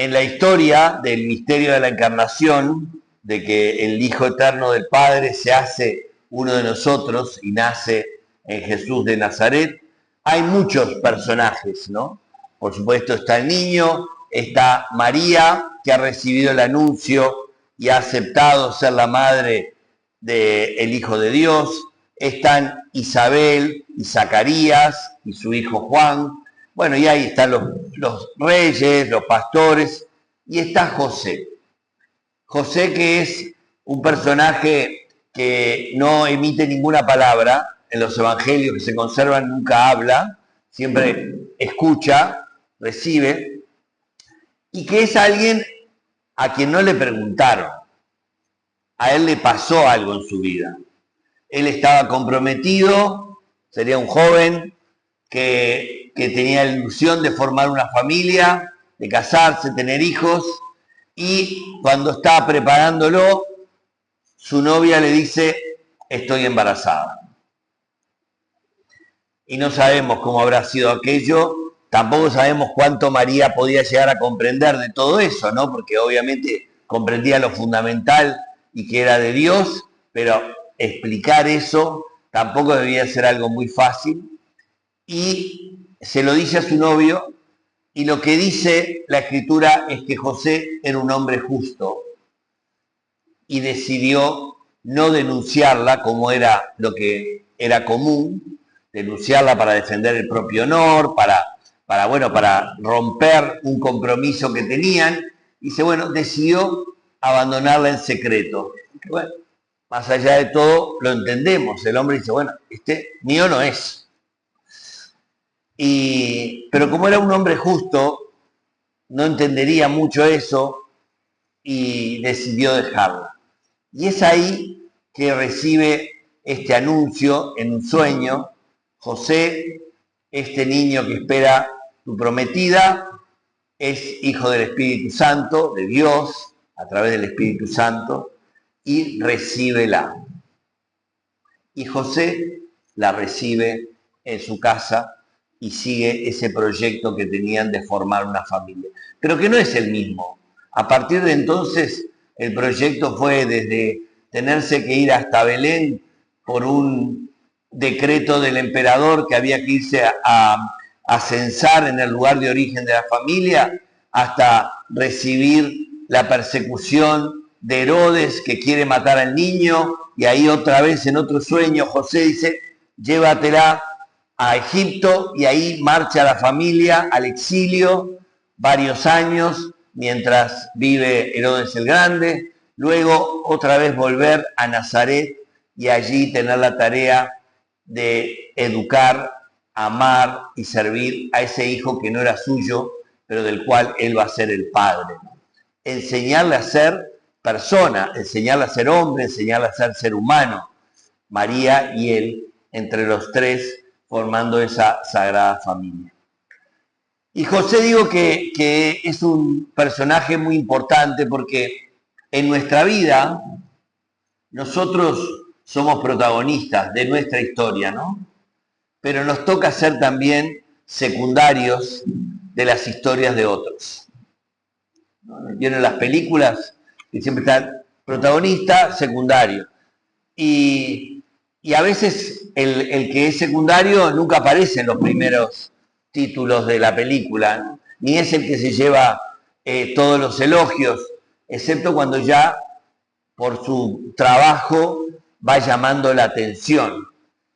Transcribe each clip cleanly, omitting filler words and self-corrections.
En la historia del misterio de la encarnación, de que el Hijo Eterno del Padre se hace uno de nosotros y nace en Jesús de Nazaret, hay muchos personajes, ¿no? Por supuesto está el niño, está María, que ha recibido el anuncio y ha aceptado ser la madre del Hijo de Dios, están Isabel y Zacarías y su hijo Juan, bueno, y ahí están los reyes, los pastores, y está José. José, que es un personaje que no emite ninguna palabra, en los evangelios que se conservan nunca habla, siempre escucha, recibe, y que es alguien a quien no le preguntaron. A él le pasó algo en su vida. Él estaba comprometido, sería un joven que tenía la ilusión de formar una familia, de casarse, tener hijos, y cuando estaba preparándolo, su novia le dice, estoy embarazada. Y no sabemos cómo habrá sido aquello, tampoco sabemos cuánto María podía llegar a comprender de todo eso, ¿no? Porque obviamente comprendía lo fundamental y que era de Dios, pero explicar eso tampoco debía ser algo muy fácil. Y se lo dice a su novio, y lo que dice la escritura es que José era un hombre justo y decidió no denunciarla como era lo que era común, denunciarla para defender el propio honor, para romper un compromiso que tenían, y dice, bueno, decidió abandonarla en secreto. Bueno, más allá de todo, lo entendemos, el hombre dice, bueno, mío no es. Pero como era un hombre justo, no entendería mucho eso y decidió dejarla. Y es ahí que recibe este anuncio en un sueño. José, este niño que espera tu prometida, es hijo del Espíritu Santo, de Dios, a través del Espíritu Santo, y recíbela. Y José la recibe en su casa y sigue ese proyecto que tenían de formar una familia. Pero que no es el mismo. A partir de entonces, el proyecto fue desde tenerse que ir hasta Belén por un decreto del emperador que había que irse a censar en el lugar de origen de la familia, hasta recibir la persecución de Herodes, que quiere matar al niño, y ahí otra vez en otro sueño José dice, llévatela a Egipto, y ahí marcha la familia al exilio varios años mientras vive Herodes el Grande, luego otra vez volver a Nazaret y allí tener la tarea de educar, amar y servir a ese hijo que no era suyo, pero del cual él va a ser el padre. Enseñarle a ser persona, enseñarle a ser hombre, enseñarle a ser ser humano. María y él, entre los tres, formando esa sagrada familia. Y José digo que es un personaje muy importante porque en nuestra vida nosotros somos protagonistas de nuestra historia, ¿no? Pero nos toca ser también secundarios de las historias de otros. ¿Vieron las películas? Que siempre están protagonista, secundario. Y a veces el que es secundario nunca aparece en los primeros títulos de la película, ¿no? Ni es el que se lleva todos los elogios, excepto cuando ya por su trabajo va llamando la atención.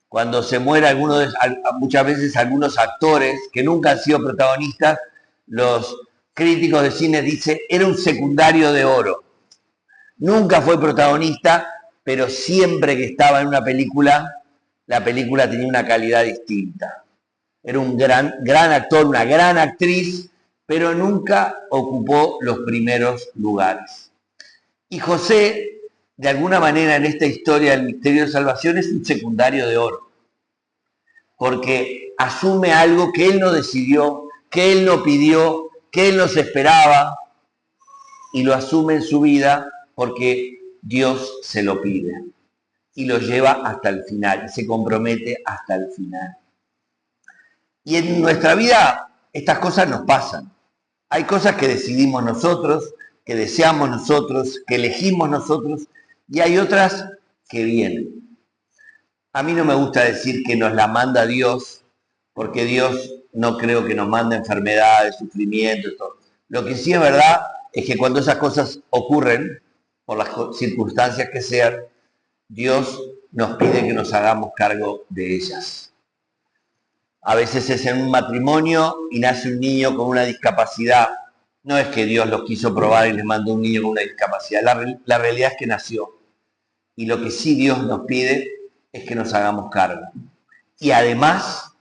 Cuando se muere muchas veces algunos actores que nunca han sido protagonistas, los críticos de cine dicen, era un secundario de oro. Nunca fue protagonista, pero siempre que estaba en una película, la película tenía una calidad distinta. Era un gran actor, una gran actriz, pero nunca ocupó los primeros lugares. Y José, de alguna manera, en esta historia del misterio de salvación, es un secundario de oro, porque asume algo que él no decidió, que él no pidió, que él no se esperaba, y lo asume en su vida porque Dios se lo pide y lo lleva hasta el final, y se compromete hasta el final. Y en nuestra vida estas cosas nos pasan. Hay cosas que decidimos nosotros, que deseamos nosotros, que elegimos nosotros, y hay otras que vienen. A mí no me gusta decir que nos la manda Dios, porque Dios no creo que nos mande enfermedades, sufrimiento y todo. Lo que sí es verdad es que cuando esas cosas ocurren, por las circunstancias que sean, Dios nos pide que nos hagamos cargo de ellas. A veces es en un matrimonio y nace un niño con una discapacidad. No es que Dios los quiso probar y les mandó un niño con una discapacidad. La realidad es que nació. Y lo que sí Dios nos pide es que nos hagamos cargo. Y además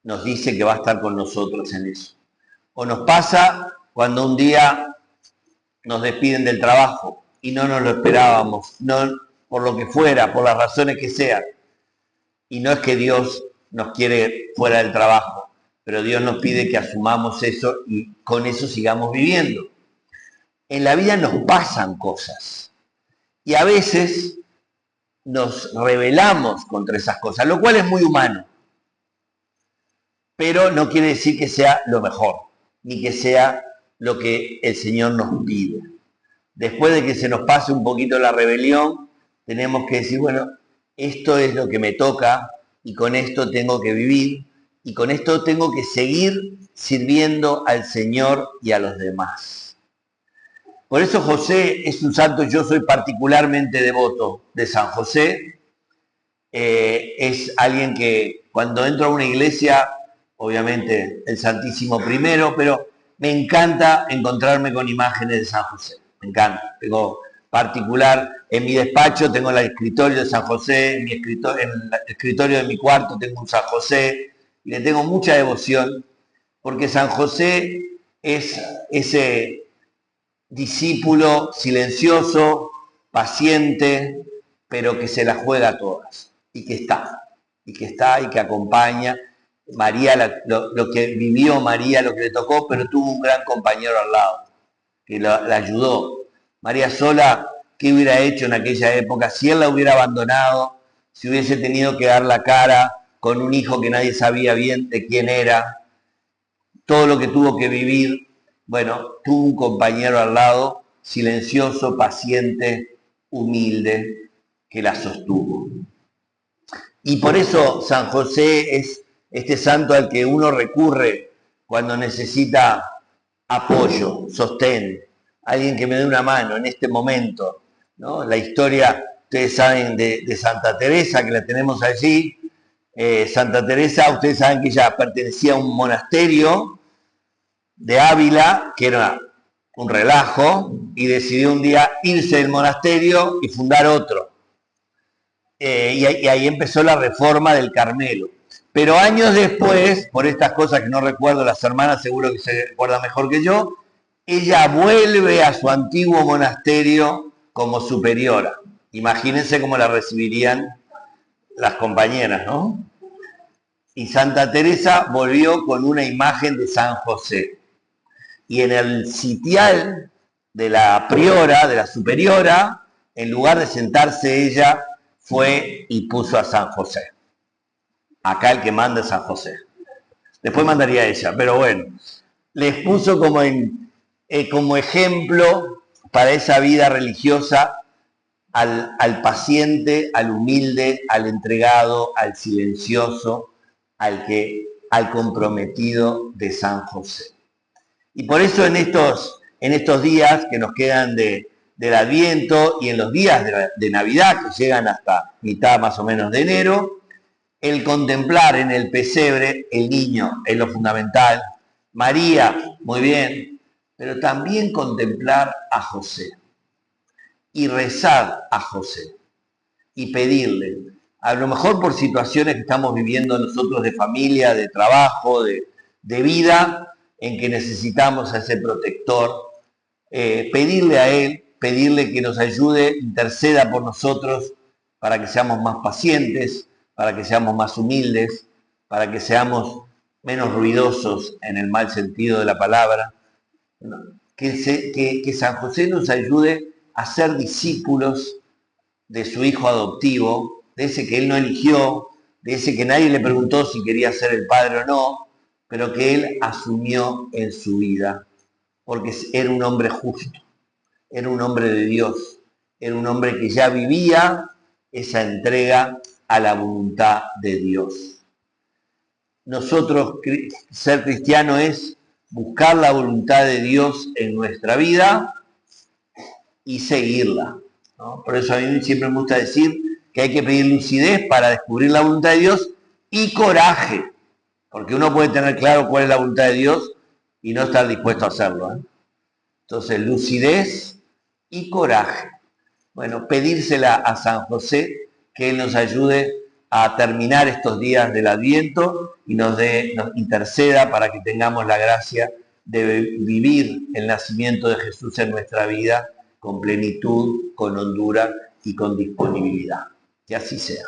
nos dice que va a estar con nosotros en eso. O nos pasa cuando un día nos despiden del trabajo y no nos lo esperábamos, no, por lo que fuera, por las razones que sean. Y no es que Dios nos quiere fuera del trabajo, pero Dios nos pide que asumamos eso y con eso sigamos viviendo. En la vida nos pasan cosas y a veces nos rebelamos contra esas cosas, lo cual es muy humano, pero no quiere decir que sea lo mejor, ni que sea lo que el Señor nos pide. Después de que se nos pase un poquito la rebelión, tenemos que decir, bueno, esto es lo que me toca y con esto tengo que vivir y con esto tengo que seguir sirviendo al Señor y a los demás. Por eso José es un santo, yo soy particularmente devoto de San José. Es alguien que cuando entro a una iglesia, obviamente el Santísimo primero, pero me encanta encontrarme con imágenes de San José. Me encanta. Tengo particular en mi despacho, tengo el escritorio de San José, en el escritorio de mi cuarto tengo un San José, y le tengo mucha devoción, porque San José es ese discípulo silencioso, paciente, pero que se la juega a todas, y que está, y que acompaña. María, lo que vivió María, lo que le tocó, pero tuvo un gran compañero al lado, que la ayudó. María sola, ¿qué hubiera hecho en aquella época? Si él la hubiera abandonado, si hubiese tenido que dar la cara con un hijo que nadie sabía bien de quién era, todo lo que tuvo que vivir, bueno, tuvo un compañero al lado, silencioso, paciente, humilde, que la sostuvo. Y por eso San José es este santo al que uno recurre cuando necesita apoyo, sostén, alguien que me dé una mano en este momento, ¿no? La historia, ustedes saben, de Santa Teresa, que la tenemos allí. Santa Teresa, ustedes saben que ella pertenecía a un monasterio de Ávila, que era un relajo, y decidió un día irse del monasterio y fundar otro. Y ahí empezó la reforma del Carmelo. Pero años después, por estas cosas que no recuerdo, las hermanas seguro que se recuerdan mejor que yo, ella vuelve a su antiguo monasterio como superiora. Imagínense cómo la recibirían las compañeras, ¿no? Y Santa Teresa volvió con una imagen de San José. Y en el sitial de la priora, de la superiora, en lugar de sentarse ella, fue y puso a San José. Acá el que manda es San José. Después mandaría ella, pero bueno, les puso como ejemplo para esa vida religiosa al paciente, al humilde, al entregado, al silencioso, al comprometido de San José. Y por eso en estos días que nos quedan del Adviento y en los días de Navidad, que llegan hasta mitad más o menos de enero, el contemplar en el pesebre el niño es lo fundamental. María, muy bien, pero también contemplar a José y rezar a José y pedirle, a lo mejor por situaciones que estamos viviendo nosotros de familia, de trabajo, de vida, en que necesitamos a ese protector, pedirle a él, pedirle que nos ayude, interceda por nosotros para que seamos más pacientes, para que seamos más humildes, para que seamos menos ruidosos en el mal sentido de la palabra. Que San José nos ayude a ser discípulos de su hijo adoptivo, de ese que él no eligió, de ese que nadie le preguntó si quería ser el padre o no, pero que él asumió en su vida porque era un hombre justo, era un hombre de Dios, era un hombre que ya vivía esa entrega a la voluntad de Dios. Nosotros, ser cristiano es buscar la voluntad de Dios en nuestra vida y seguirla, ¿no? Por eso a mí siempre me gusta decir que hay que pedir lucidez para descubrir la voluntad de Dios y coraje, porque uno puede tener claro cuál es la voluntad de Dios y no estar dispuesto a hacerlo, ¿eh? Entonces, lucidez y coraje. Bueno, pedírsela a San José que Él nos ayude a terminar estos días del Adviento y nos interceda para que tengamos la gracia de vivir el nacimiento de Jesús en nuestra vida con plenitud, con hondura y con disponibilidad. Que así sea.